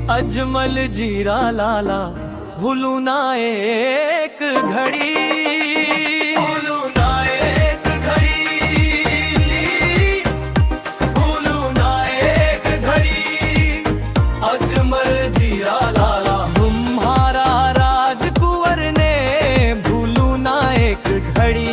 अजमल जीरा लाला भूलू ना एक घड़ी, भूलू ना एक घड़ी, भूलू ना एक घड़ी। अजमल जीरा लाला तुम्हारा राजकुंवर ने भूलू ना एक घड़ी।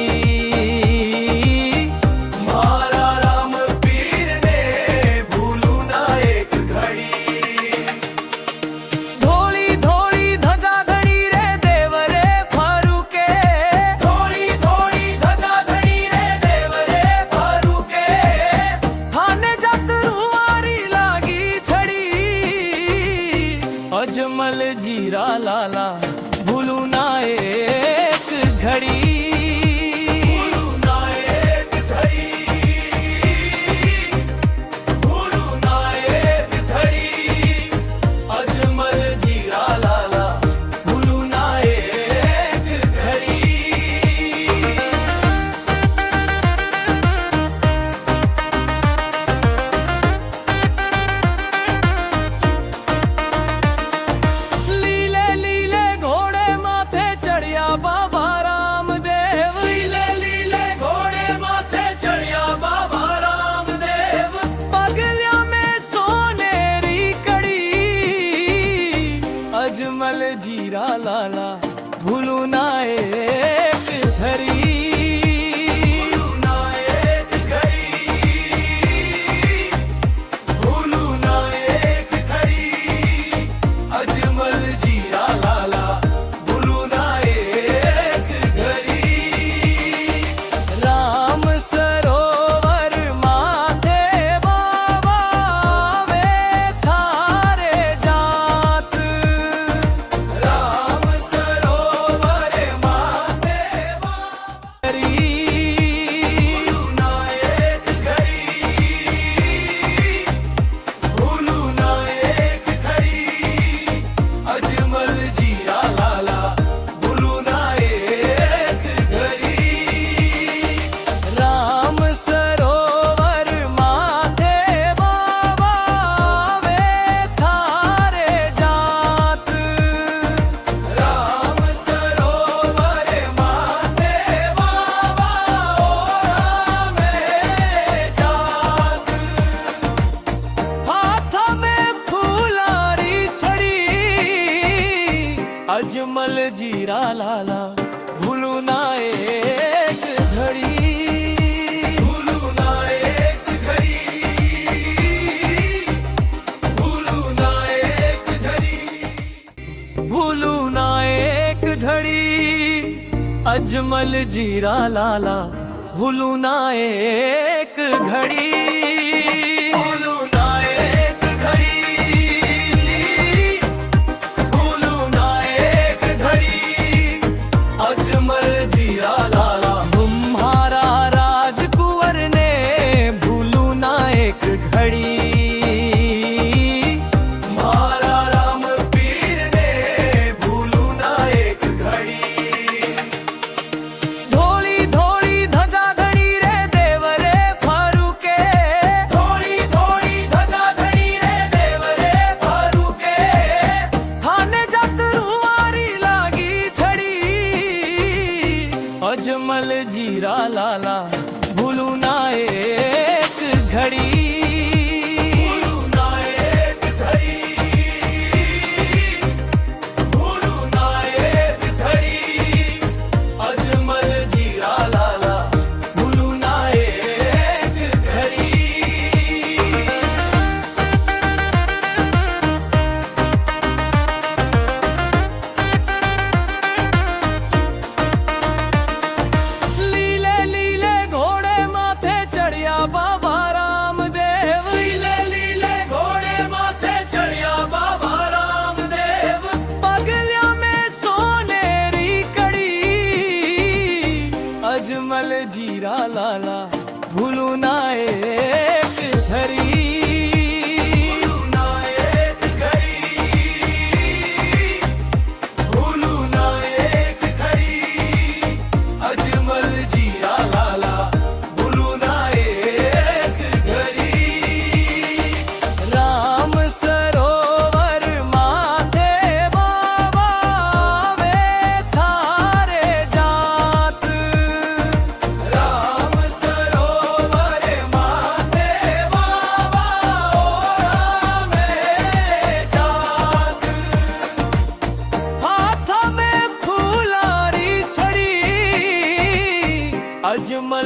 अजमल जीरा लाला भूलू ना एक घड़ी, भूलू ना एक घड़ी, भूलू ना एक घड़ी। अजमल जीरा लाला भूलू ना एक घड़ी। बाबा रामदेव लीले लीले घोड़े माथे चढ़िया बाबा रामदेव। पगलिया में सोनेरी कड़ी, अजमल जीरा लाला भूलू ना एक घड़ी, भूलू ना एक घड़ी, भूलू ना एक घड़ी। अजमल जीरा लाला अजमल जीरा लाला भूलू ना एक घड़ी, भूलू ना एक घड़ी, भूलू ना एक घड़ी, भूलू ना एक घड़ी। अजमल जीरा लाला भूलू ना एक घड़ी, भूलू ना एक घड़ी। अजमल जीरा लाला तुम्हारा राजकुंवर ने भूलू ना एक घड़ी, तुम्हारा राम पीर ने भूलू ना एक घड़ी। धोली धोली ध्वजा धड़ी रे देवरे फारूके, જ મળે